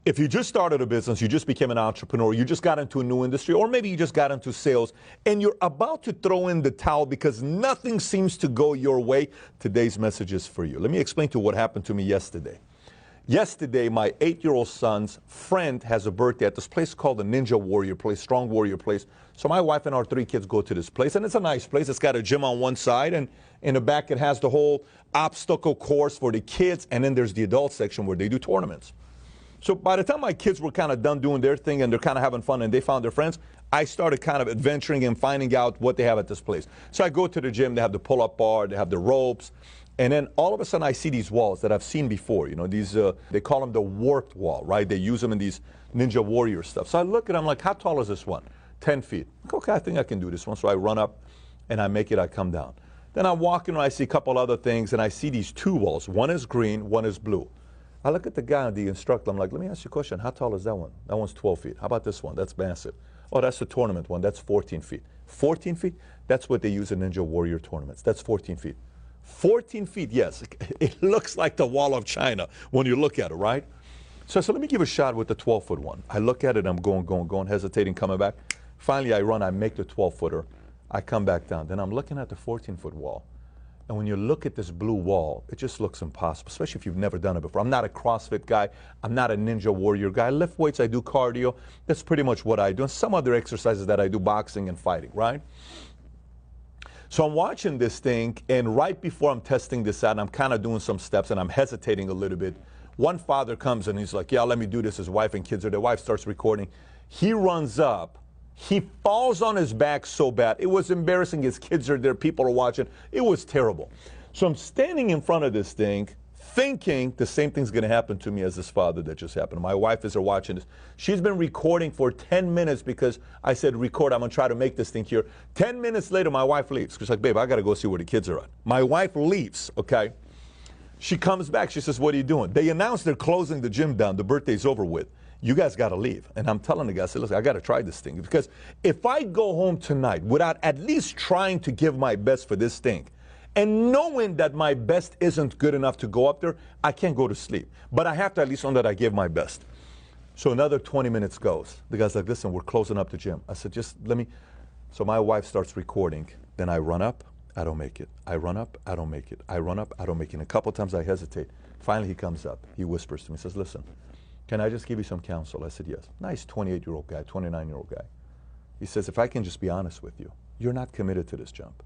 If you just started a business, you just became an entrepreneur, you just got into a new industry, or maybe you just got into sales, and you're about to throw in the towel because nothing seems to go your way, today's message is for you. Let me explain to you what happened to me yesterday. Yesterday, my 8-year-old son's friend has a birthday at this place called the Ninja Warrior Place, Strong Warrior Place. So my wife and our 3 kids go to this place, and it's a nice place. It's got a gym on one side, and in the back it has the whole obstacle course for the kids, and then there's the adult section where they do tournaments. So by the time my kids were kind of done doing their thing and they're kind of having fun and they found their friends, I started kind of adventuring and finding out what they have at this place. So I go to the gym, they have the pull-up bar, they have the ropes, and then all of a sudden I see these walls that I've seen before. You know, these, they call them the warped wall, right? They use them in these Ninja Warrior stuff. So I look at them like, how tall is this one? 10 feet. Okay, I think I can do this one. So I run up and I make it, I come down. Then I'm walking and I see a couple other things and I see these 2 walls. One is green, one is blue. I look at the guy, the instructor, I'm like, let me ask you a question. How tall is that one? That one's 12 feet. How about this one? That's massive. Oh, that's the tournament one. That's 14 feet. 14 feet? That's what they use in Ninja Warrior tournaments. That's 14 feet. 14 feet, yes. It looks like the Wall of China when you look at it, right? So I said, let me give a shot with the 12-foot one. I look at it, I'm going, hesitating, coming back. Finally, I run, I make the 12-footer. I come back down. Then I'm looking at the 14-foot wall. And when you look at this blue wall, it just looks impossible, especially if you've never done it before. I'm not a CrossFit guy. I'm not a Ninja Warrior guy. I lift weights, I do cardio. That's pretty much what I do. And some other exercises that I do, boxing and fighting, right? So I'm watching this thing, and right before I'm testing this out, I'm kind of doing some steps, and I'm hesitating a little bit. One father comes, and he's like, yeah, let me do this. His wife and kids are there. Wife starts recording. He runs up. He falls on his back so bad. It was embarrassing. His kids are there. People are watching. It was terrible. So I'm standing in front of this thing thinking the same thing's going to happen to me as this father that just happened. My wife is there watching this. She's been recording for 10 minutes because I said, record, I'm going to try to make this thing here. 10 minutes later, my wife leaves. She's like, babe, I got to go see where the kids are at. My wife leaves, okay? She comes back. She says, what are you doing? They announced they're closing the gym down. The birthday's over with. You guys got to leave. And I'm telling the guy, I said, listen, I got to try this thing. Because if I go home tonight without at least trying to give my best for this thing, and knowing that my best isn't good enough to go up there, I can't go to sleep. But I have to at least know that I gave my best. So another 20 minutes goes. The guy's like, listen, we're closing up the gym. I said, just let me. So my wife starts recording. Then I run up, I don't make it. I run up, I don't make it. I run up, I don't make it. And a couple times I hesitate. Finally, he comes up. He whispers to me, says, listen, can I just give you some counsel? I said, yes. Nice 28-year-old guy, 29-year-old guy. He says, if I can just be honest with you, you're not committed to this jump.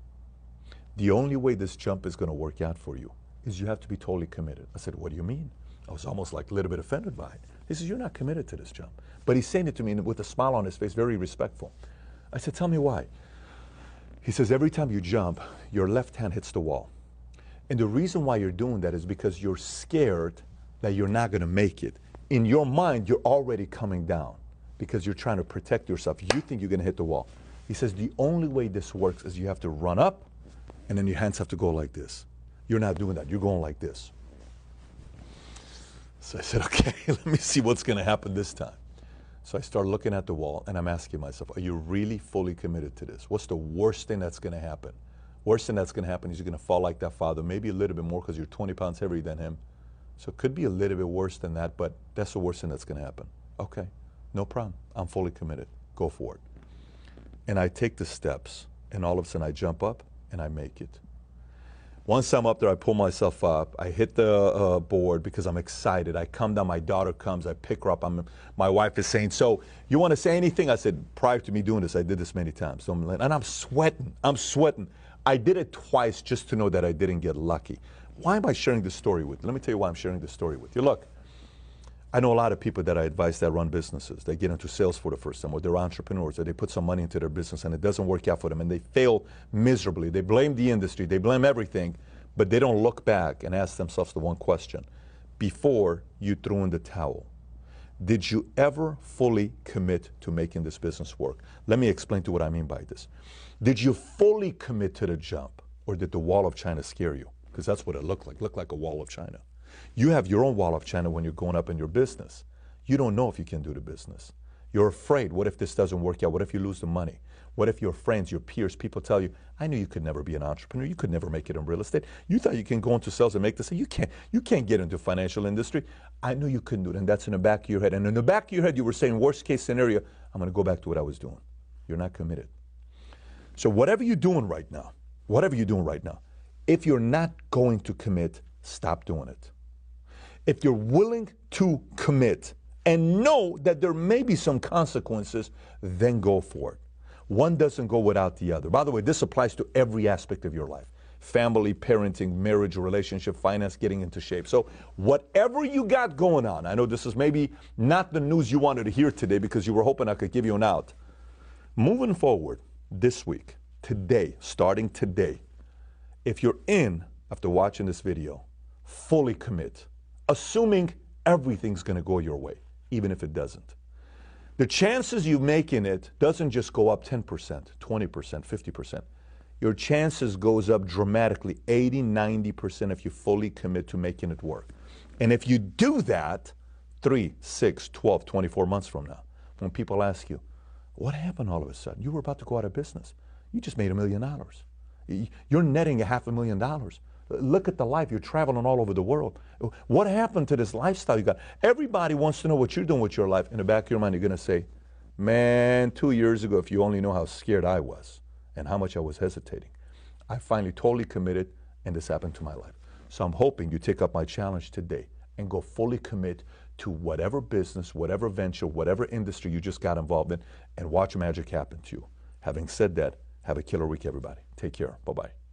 The only way this jump is going to work out for you is you have to be totally committed. I said, what do you mean? I was almost like a little bit offended by it. He says, you're not committed to this jump. But he's saying it to me with a smile on his face, very respectful. I said, tell me why. He says, every time you jump, your left hand hits the wall. And the reason why you're doing that is because you're scared that you're not going to make it. In your mind, you're already coming down because you're trying to protect yourself. You think you're going to hit the wall. He says the only way this works is you have to run up and then your hands have to go like this. You're not doing that. You're going like this. So I said, okay, let me see what's going to happen this time. So I start looking at the wall and I'm asking myself, are you really fully committed to this? What's the worst thing that's going to happen? Worst thing that's going to happen is you're going to fall like that father, maybe a little bit more because you're 20 pounds heavier than him. So it could be a little bit worse than that, but that's the worst thing that's going to happen. Okay, no problem. I'm fully committed. Go for it. And I take the steps, and all of a sudden I jump up, and I make it. Once I'm up there, I pull myself up. I hit the board because I'm excited. I come down. My daughter comes. I pick her up. My wife is saying, so you want to say anything? I said, prior to me doing this, I did this many times. So and I'm sweating. I'm sweating. I did it twice just to know that I didn't get lucky. Why am I sharing this story with you? Let me tell you why I'm sharing this story with you. Look, I know a lot of people that I advise that run businesses. They get into sales for the first time, or they're entrepreneurs, or they put some money into their business and it doesn't work out for them, and they fail miserably. They blame the industry, they blame everything, but they don't look back and ask themselves the one question. Before you threw in the towel, did you ever fully commit to making this business work? Let me explain to you what I mean by this. Did you fully commit to the jump, or did the Wall of China scare you? Because that's what it looked like a wall of China. You have your own wall of China when you're going up in your business. You don't know if you can do the business. You're afraid. What if this doesn't work out? What if you lose the money? What if your friends, your peers, people tell you, I knew you could never be an entrepreneur. You could never make it in real estate. You thought you can go into sales and make this. You can't get into financial industry. I knew you couldn't do it. And that's in the back of your head. And in the back of your head, you were saying, worst case scenario, I'm going to go back to what I was doing. You're not committed. So whatever you're doing right now, if you're not going to commit, stop doing it. If you're willing to commit and know that there may be some consequences, then go for it. One doesn't go without the other. By the way, this applies to every aspect of your life. Family, parenting, marriage, relationship, finance, getting into shape. So whatever you got going on, I know this is maybe not the news you wanted to hear today because you were hoping I could give you an out. Moving forward this week, today, starting today, if you're in after watching this video, fully commit, assuming everything's going to go your way, even if it doesn't. The chances you make in it doesn't just go up 10%, 20%, 50%. Your chances goes up dramatically, 80, 90% if you fully commit to making it work. And if you do that 3, 6, 12, 24 months from now, when people ask you, what happened all of a sudden? You were about to go out of business. You just made $1 million. You're netting $500,000. Look at the life. You're traveling all over the world. What happened to this lifestyle you got? Everybody wants to know what you're doing with your life. In the back of your mind, you're going to say, man, 2 years ago, if you only know how scared I was and how much I was hesitating. I finally totally committed, and this happened to my life. So I'm hoping you take up my challenge today and go fully commit to whatever business, whatever venture, whatever industry you just got involved in, and watch magic happen to you. Having said that, have a killer week, everybody. Take care. Bye-bye.